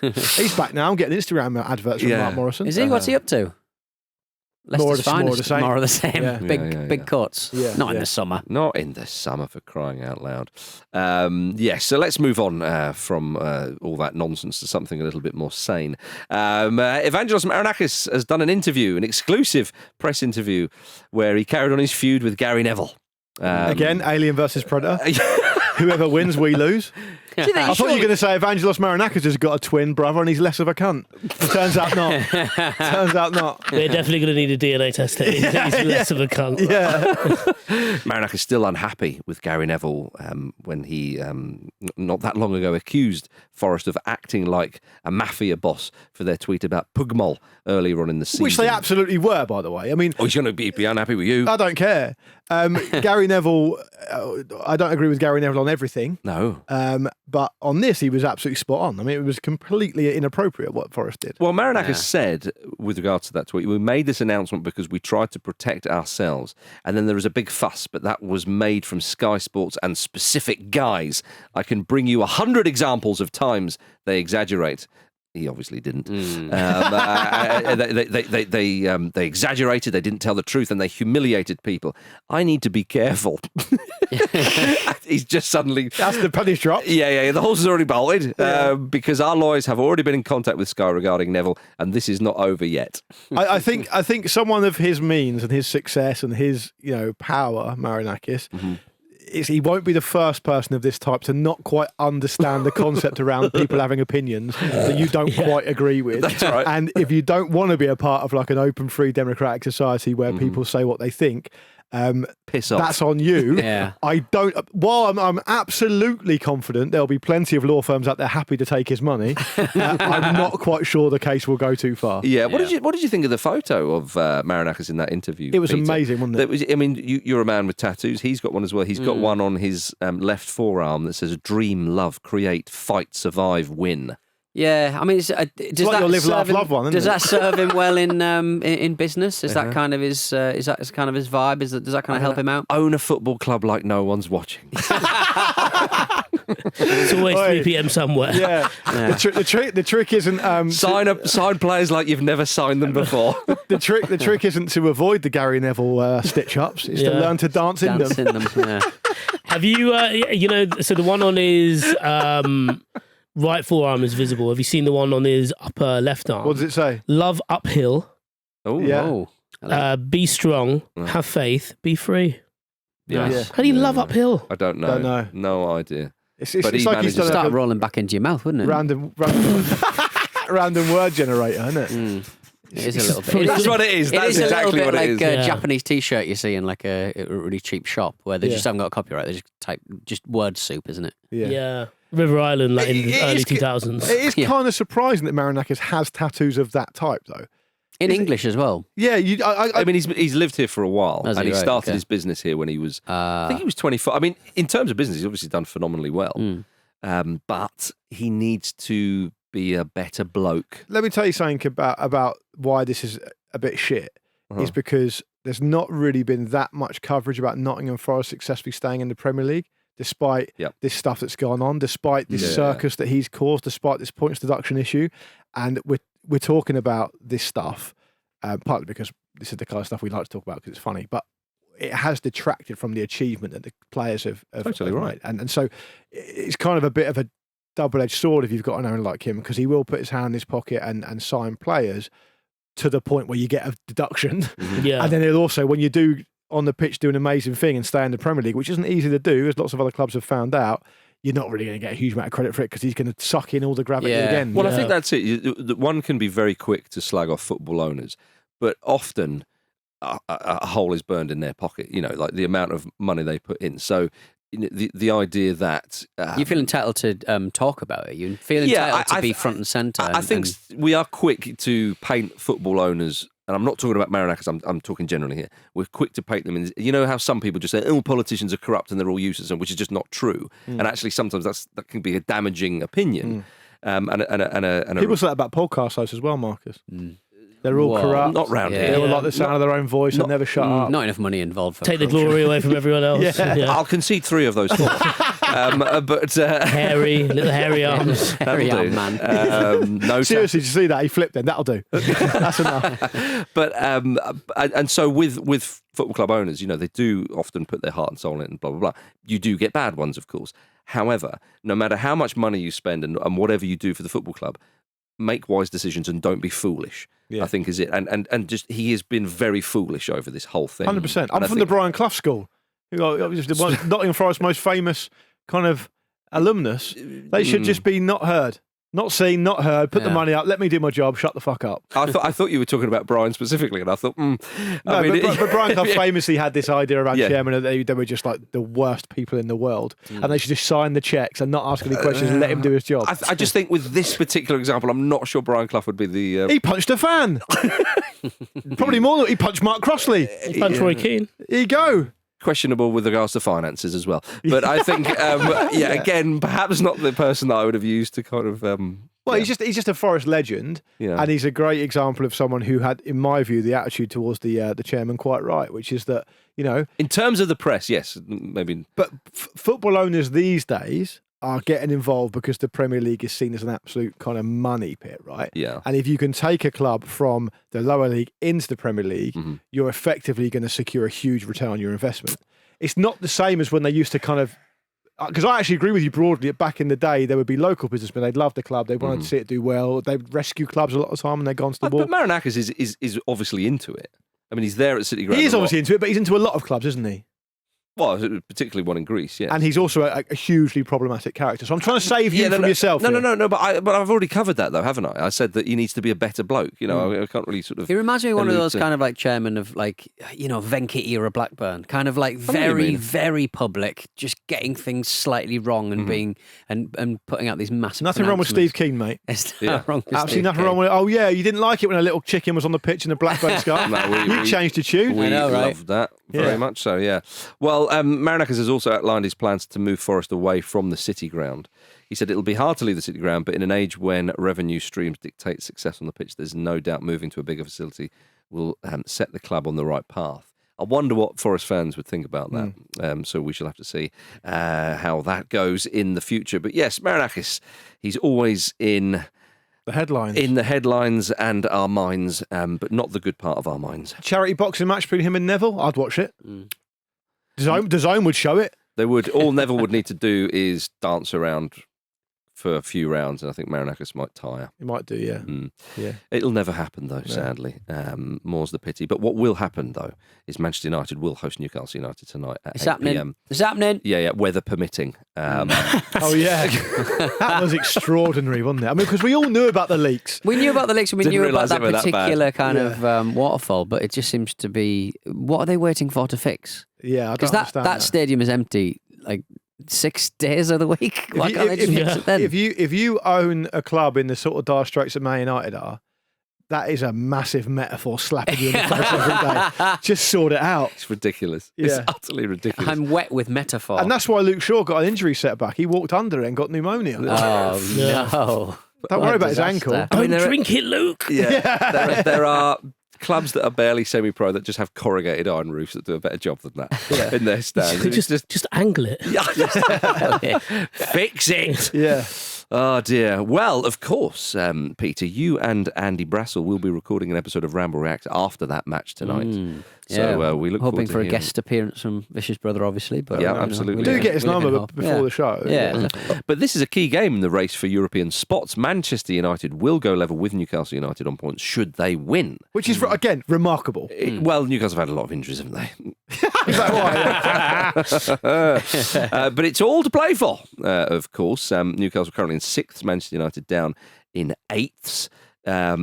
He's back now. I'm getting Instagram adverts from Yeah. Mark Morrison. Is he? What's he up to? Leicester's more of the finest. same. More of the same. Yeah. Big cuts. Yeah. Not in Yeah. the summer. Not in the summer, for crying out loud. So let's move on from all that nonsense to something a little bit more sane. Evangelos Marinakis has done an exclusive press interview, where he carried on his feud with Gary Neville. Again, Alien versus Predator. Whoever wins, we lose. I thought you were going to say Evangelos Marinakis has got a twin brother and he's less of a cunt. Turns out not. We're definitely going to need a DNA test. He's less of a cunt. Yeah. Marinakis is still unhappy with Gary Neville when he, not that long ago, accused Forest of acting like a mafia boss for their tweet about Pugmol earlier on in the season. Which they absolutely were, by the way. I mean, he's going to be unhappy with you. I don't care. Gary Neville, I don't agree with Gary Neville on everything. No. But on this, he was absolutely spot on. I mean, it was completely inappropriate what Forest did. Well, Marinakis said, with regards to that tweet, we made this announcement because we tried to protect ourselves. And then there was a big fuss, but that was made from Sky Sports and specific guys. I can bring you 100 examples of times they exaggerate. He obviously didn't. They exaggerated. They didn't tell the truth, and they humiliated people. I need to be careful. He's just suddenly. That's the penny's drop. Yeah. The horse has already bolted because our lawyers have already been in contact with Sky regarding Neville, and this is not over yet. I think someone of his means and his success and his power, Marinakis. Mm-hmm. He won't be the first person of this type to not quite understand the concept around people having opinions that you don't quite agree with. That's right. And if you don't want to be a part of like an open, free, democratic society where people say what they think, piss off. That's on you. Yeah. While I'm absolutely confident there'll be plenty of law firms out there happy to take his money, I'm not quite sure the case will go too far. Yeah. What did you think of the photo of Marinakis in that interview? It was Peter? amazing, wasn't it? You're a man with tattoos. He's got one as well. He's got one on his left forearm that says "Dream, love, create, fight, survive, win." Yeah, I mean, does like that your live, laugh, serve him, love one, isn't does it? that serve him well in business? Is that kind of his? Is that kind of his vibe? Does that kind of help him out? Own a football club like no one's watching. It's always 3 p.m. somewhere. Yeah. The trick isn't sign players like you've never signed them before. the trick isn't to avoid the Gary Neville stitch ups. It's to learn to dance in them. Yeah. Have you? So the one on his right forearm is visible. Have you seen the one on his upper left arm? What does it say? Love uphill. Oh, Yeah. Be strong. Have faith. Be free. Yes. Yeah. How do you love uphill? I don't know. Don't know. No idea. It's But he like manages he's done Start like a rolling back into your mouth, wouldn't it? random word generator, isn't it? It is a little bit. That's what it is. That's it is exactly a little what bit it like is. a Yeah. Japanese T-shirt you see in like a really cheap shop where they just haven't got a copyright. They just type word soup, isn't it? Yeah. River Island, like in the early 2000s. It is kind of surprising that Marinakis has tattoos of that type, though. In English as well. Yeah, I mean, he's lived here for a while, Has and he? he Right, started okay. his business here when he was. I think he was 24. I mean, in terms of business, he's obviously done phenomenally well, but he needs to be a better bloke. let me tell you something about why this is a bit shit. Is because there's not really been that much coverage about Nottingham Forest successfully staying in the Premier League, despite this stuff that's gone on, despite this circus that he's caused, despite this points deduction issue, and we're talking about this stuff partly because this is the kind of stuff we like to talk about because it's funny, but it has detracted from the achievement that the players have Totally right. made. And so it's kind of a bit of a double-edged sword if you've got an owner like him, because he will put his hand in his pocket and sign players to the point where you get a deduction. Yeah. And then he'll also, when you do on the pitch do an amazing thing and stay in the Premier League, which isn't easy to do, as lots of other clubs have found out, you're not really going to get a huge amount of credit for it because he's going to suck in all the gravity again. Well, I think that's it. One can be very quick to slag off football owners, but often a hole is burned in their pocket, like the amount of money they put in. So the idea that... you feel entitled to talk about it. You feel entitled to be front and centre. I think we are quick to paint football owners, and I'm not talking about Marinakis, I'm talking generally here. We're quick to paint them in... You know how some people just say, oh, politicians are corrupt and they're all useless, which is just not true. And actually sometimes that can be a damaging opinion. People say that about podcast hosts as well, Marcus. They're all corrupt. Not round Yeah. here. They all like the sound of their own voice and never shut up. Not enough money involved for Take the corruption. glory away from everyone else. Yeah. I'll concede 3 of those 4. But Little hairy arms. Hairy that'll arm do. man. No, Seriously, did you see that? He flipped then. That'll do. That's enough. but and so with football club owners, they do often put their heart and soul in it and blah blah blah. You do get bad ones, of course. However, no matter how much money you spend and whatever you do for the football club, make wise decisions and don't be foolish. Yeah. I think is it. And just he has been very foolish over this whole thing. 100%. I'm And I from the think- Brian Clough school. Nottingham Forest's most famous kind of alumnus. They should just be not heard. Not seen, not heard. Put the Yeah. money up. Let me do my job. Shut the fuck up. I thought you were talking about Brian specifically, and I thought, No, but Brian Clough famously had this idea around chairman that they were just like the worst people in the world, and they should just sign the checks and not ask any questions and let him do his job. I just think with this particular example, I'm not sure Brian Clough would be the. He punched a fan. Probably more than he punched Mark Crossley. He punched Roy Keane. Here you go. Questionable with regards to finances as well, but I think, again, perhaps not the person that I would have used to kind of. Well, he's just a Forest legend, Yeah. and he's a great example of someone who had, in my view, the attitude towards the chairman quite right, which is that In terms of the press, yes, maybe. But football owners these days are getting involved because the Premier League is seen as an absolute kind of money pit, right? Yeah. And if you can take a club from the lower league into the Premier League, you're effectively going to secure a huge return on your investment. It's not the same as when they used to kind of. Because I actually agree with you broadly. Back in the day, there would be local businessmen. They'd love the club. They wanted to see it do well. They'd rescue clubs a lot of the time, and they'd gone to the wall. But Marinakis is obviously into it. I mean, he's there at City Ground. He is a lot. obviously into it, but he's into a lot of clubs, isn't he? Well, particularly one in Greece, yeah. And he's also a hugely problematic character. So I'm trying to save you from yourself. No, here. no. But I've already covered that, though, haven't I? I said that he needs to be a better bloke. I can't really sort of. He reminds me of one of allude those to- kind of like chairman of like, Venkat era Blackburn, kind of like know what you very, mean. very public, just getting things slightly wrong and being and putting out these massive. Nothing wrong with Steve pronouncements. Keane, mate. It's Yeah. not wrong with Absolutely Steve nothing Keane. wrong with it. Oh, yeah, you didn't like it when a little chicken was on the pitch in a Blackburn scarf. No, You changed your tune. We I know, right? love that very Yeah. much so, yeah. Well, Marinakis has also outlined his plans to move Forest away from the City Ground. He said it'll be hard to leave the City Ground, but in an age when revenue streams dictate success on the pitch, there's no doubt moving to a bigger facility will set the club on the right path. I wonder what Forest fans would think about that. So we shall have to see how that goes in the future. But yes, Marinakis, he's always in The headlines. the headlines and our minds, but not the good part of our minds. Charity boxing match between him and Neville. I'd watch it. DAZN would show it. They would. All Neville would need to do is dance around for a few rounds, and I think Marinakis might tire. He might do, yeah. Yeah. It'll never happen, though, sadly. More's the pity. But what will happen, though, is Manchester United will host Newcastle United tonight at It's 8 happening. p.m. It's happening. Yeah, weather permitting. Oh, yeah. That was extraordinary, wasn't it? I mean, because we all knew about the leaks. We knew about the leaks and we Didn't knew about realise that they were that bad. particular kind Yeah. of waterfall, but it just seems to be. What are they waiting for to fix? Yeah, I don't Because that understand stadium is empty like 6 days of the week. Why can't they just fix it then? If you own a club in the sort of dire straits that Man United are, that is a massive metaphor slapping you in the face every day. Just sort it out. It's ridiculous. It's Yeah. utterly ridiculous. I'm wet with metaphor. And that's why Luke Shaw got an injury setback. He walked under it and got pneumonia. Oh Yeah. no! Don't What worry a about his disaster. ankle. Don't there are- drink it, Luke. Yeah, there are clubs that are barely semi-pro that just have corrugated iron roofs that do a better job than that in their stands. It's Just angle it. fix it. Yeah. Oh dear. Well, of course, Peter, you and Andy Brassel will be recording an episode of Ramble React after that match tonight. So we look hoping forward to for a hearing- guest appeance from Vish's brother, obviously. But Yeah, you know, absolutely. Do Yeah. get his we live in number hope. before Yeah. the show. Yeah. But this is a key game in the race for European spots. Manchester United will go level with Newcastle United on points should they win. Which is, again, remarkable. Well, Newcastle have had a lot of injuries, haven't they? Is that why? But it's all to play for, of course. Newcastle currently in 6th, Manchester United down in 8th. I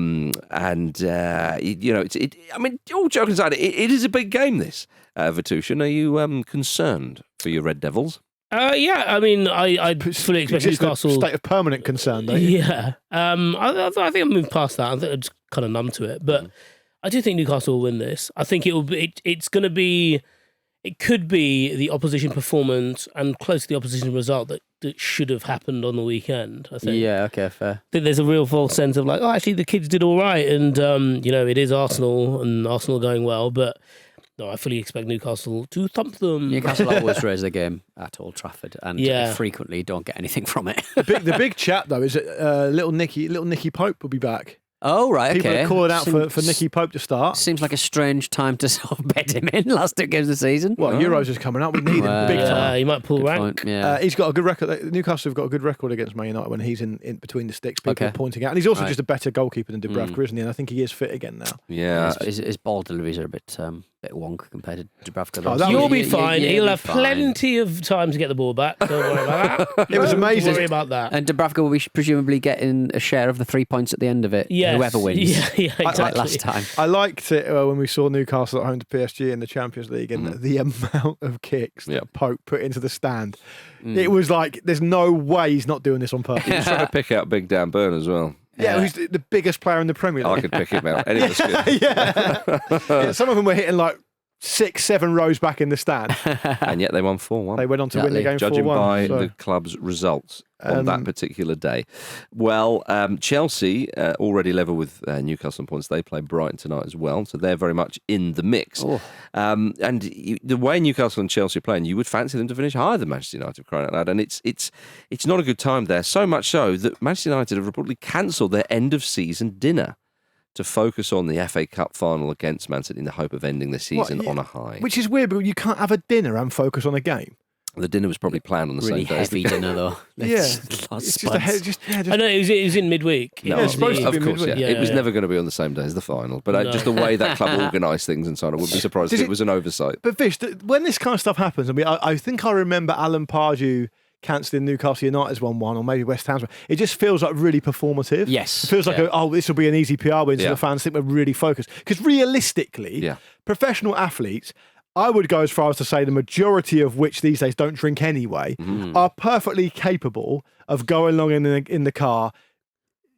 mean, all joking aside, it is a big game, this. Vitushan, are you concerned for your Red Devils? Yeah, I mean, I fully expect Just a Newcastle. state of permanent concern, don't you? Yeah, I think I've moved past that. I think I'm just kind of numb to it, but I do think Newcastle will win this. I think it will be. It's going to be it could be the opposition performance and close to the opposition result that should have happened on the weekend, I think. Yeah, okay, fair. I think there's a real false sense of like, oh, actually the kids did all right, and it is Arsenal and Arsenal going well, but no, I fully expect Newcastle to thump them. Newcastle always raise their game at Old Trafford and frequently don't get anything from it. The big chat though is that little Nicky Pope will be back. Oh, right, People okay. are calling out for Nicky Pope to start. Seems like a strange time to sort of bed him in last 2 games of the season. Well, Euros is coming up. We need him big time. He might pull Good rank. point, yeah. He's got a good record. Newcastle have got a good record against Man United when he's in between the sticks. People are pointing out. And he's also just a better goalkeeper than Dubravka, isn't he? And I think he is fit again now. Yeah. His ball deliveries are a bit wonk compared to Dubravka. You'll be fine. He'll have fine. plenty of time to get the ball back. Don't worry about that. It was amazing. Don't worry about that. And Dubravka will be presumably getting a share of the 3 points at the end of it. Yes. Whoever wins. Yeah, exactly. Like last time. I liked it when we saw Newcastle at home to PSG in the Champions League and the amount of kicks that Pope put into the stand. It was like, there's no way he's not doing this on purpose. He's trying to pick out Big Dan Burn as well. Yeah, who's the biggest player in the Premier League. I could pick him out. Anyone's good. Yeah, some of them were hitting like 6-7 rows back in the stand. And yet they won 4-1. They went on to win the game 4-1. Judging by so. the club's results on that particular day. Well, Chelsea already level with Newcastle on points. They play Brighton tonight as well, so they're very much in the mix. The way Newcastle and Chelsea are playing, you would fancy them to finish higher than Manchester United, crying out loud. And it's not a good time there. So much so that Manchester United have reportedly cancelled their end of season dinner to focus on the FA Cup final against Man City in the hope of ending the season on a high. Which is weird, because you can't have a dinner and focus on a game. The dinner was probably planned on the Really same day. heavy dinner, though. It's I know, it was in midweek. No, it's supposed to be of course, midweek. yeah. It was never going to be on the same day as the final. But just the way that club organised things and so on, I wouldn't be surprised if it was an oversight. But Vish, when this kind of stuff happens, I think I remember Alan Pardew cancelling Newcastle United's 1-1, or maybe West Ham's. It just feels like really performative. Yes. It feels like, this will be an easy PR win, so the fans think we're really focused. Because realistically, professional athletes, I would go as far as to say the majority of which these days don't drink anyway, are perfectly capable of going along in the car,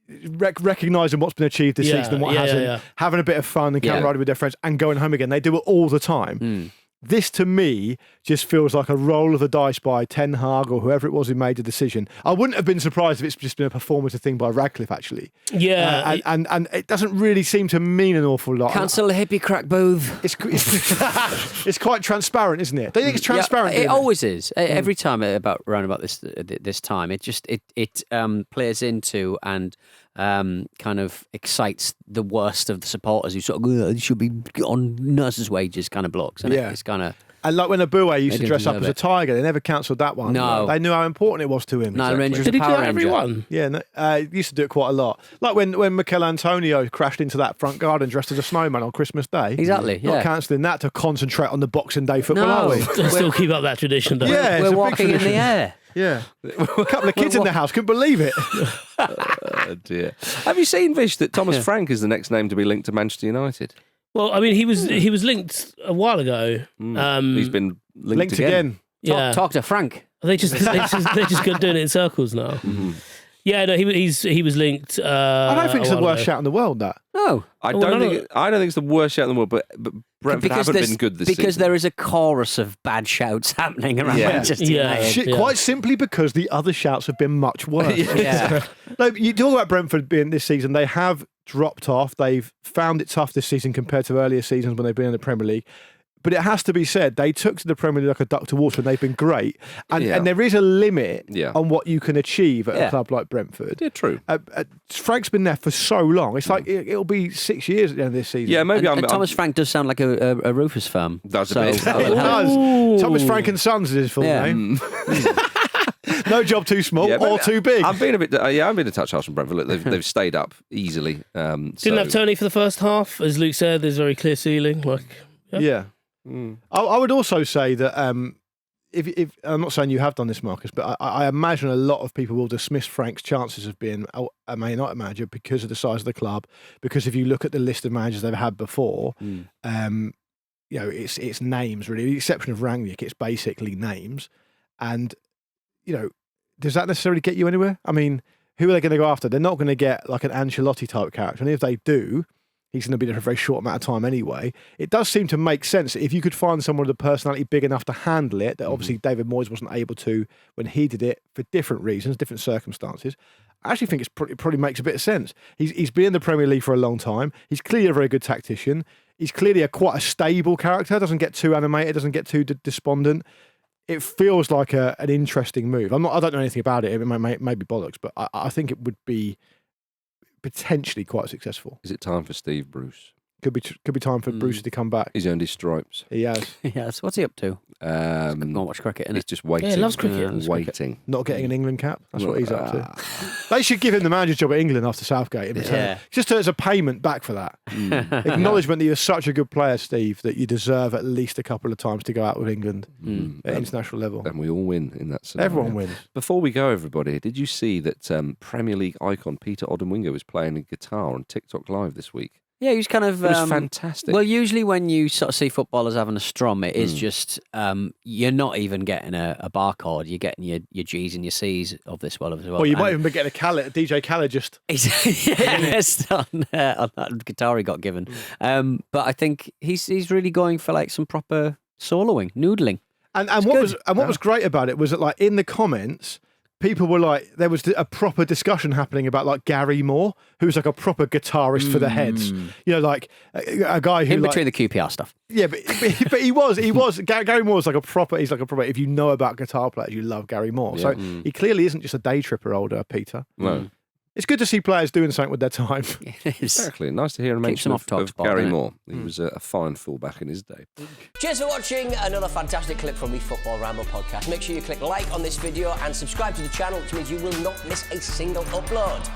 recognising what's been achieved this season and what hasn't, having a bit of fun and camaraderie with their friends, and going home again. They do it all the time. This, to me, just feels like a roll of the dice by Ten Hag or whoever it was who made the decision. I wouldn't have been surprised if it's just been a performative thing by Radcliffe, actually. Yeah. And it doesn't really seem to mean an awful lot. Cancel the hippie crack booth. It's quite transparent, isn't it? Don't you think it's transparent? It always is. Every time around about this time, it plays into and kind of excites the worst of the supporters who sort of should be on nurses' wages kind of blokes. And it's kind of. And like when Aboué used They to dress up didn't as a deserve tiger, they never cancelled that one. No. They knew how important it was to him. Nine Rangers Did he do Power that Ranger. everyone? Yeah, he used to do it quite a lot. Like when Mikel Antonio crashed into that front garden dressed as a snowman on Christmas Day. Exactly, Not yeah. cancelling that to concentrate on the Boxing Day football, No. are we? They still keep up that tradition, don't they? Yeah, it's a We're big walking in the tradition. air. Yeah. A couple of kids in the house, couldn't believe it. Oh dear. Have you seen, Vish, that Thomas Frank is the next name to be linked to Manchester United? Well, I mean, he was linked a while ago. He's been linked again. Yeah. Talk to Frank. They just got doing it in circles now. Yeah, no, he was linked. I don't think it's the worst shout in the world, that. No. I don't think it's the worst shout in the world, but Brentford haven't been good this season. Because there is a chorus of bad shouts happening around Manchester Yeah. United. Quite simply because the other shouts have been much worse. Yeah. No, you talk about Brentford being this season, they have dropped off. They've found it tough this season compared to earlier seasons when they've been in the Premier League. But it has to be said, they took to the Premier League like a duck to water, and they've been great. And there is a limit on what you can achieve at a club like Brentford. Yeah, true. Frank's been there for so long. It's like it'll be 6 years at the end of this season. Yeah, maybe And Thomas Frank does sound like a Rufus firm. Does a So- bit. It does. Thomas Frank and Sons is his full name. No job too small or too big. I've been a touch harsh on Brentford. Look, they've stayed up easily. Didn't have Tony for the first half, as Luke said. There's a very clear ceiling. Yeah. I would also say that if I'm not saying you have done this, Marcus, but I imagine a lot of people will dismiss Frank's chances of being a Man United manager because of the size of the club. Because if you look at the list of managers they've had before, it's names really. With the exception of Rangnick, it's basically names. And does that necessarily get you anywhere? I mean, who are they going to go after? They're not going to get like an Ancelotti type character. And if they do, he's going to be there for a very short amount of time anyway. It does seem to make sense if you could find someone with a personality big enough to handle it, that obviously David Moyes wasn't able to when he did it for different reasons, different circumstances. I actually think it probably makes a bit of sense. He's been in the Premier League for a long time. He's clearly a very good tactician. He's clearly quite a stable character, doesn't get too animated, doesn't get too despondent. It feels like an interesting move. I don't know anything about it. It may be bollocks, but I think it would be potentially quite successful. Is it time for Steve Bruce? Could be time for Bruce to come back. He's earned his stripes. He has. Yes. What's he up to? Go and watch cricket, He's innit? just waiting. Yeah, he loves cricket. Waiting. Not getting an England cap. That's what he's up to. They should give him the manager's job at England after Southgate in return. Yeah. Just as a payment back for that. Acknowledgement that you're such a good player, Steve, that you deserve at least a couple of times to go out with England at international level. And we all win in that scenario. Everyone wins. Before we go, everybody, did you see that Premier League icon Peter Odemwinga was playing a guitar on TikTok Live this week? Yeah, he was kind of. It was fantastic. Well, usually when you sort of see footballers having a strum, it is just you're not even getting a barcode. You're getting your G's and your C's of this world as well. Well, you might even be getting a DJ Khaled just. Yes, on that guitar he got given. But I think he's really going for like some proper soloing, noodling. And what was great about it was that, like, in the comments, people were like, there was a proper discussion happening about like Gary Moore, who's like a proper guitarist for the heads. You know, like a guy who in between the QPR stuff. Yeah, but he was Gary Moore's like a proper. He's like a proper. If you know about guitar players, you love Gary Moore. So he clearly isn't just a day tripper, older Peter. No. It's good to see players doing something with their time. It is. Exactly. Nice to hear a mention of Gary Moore. He was a fine fullback in his day. Cheers for watching another fantastic clip from the Football Ramble podcast. Make sure you click like on this video and subscribe to the channel, which means you will not miss a single upload.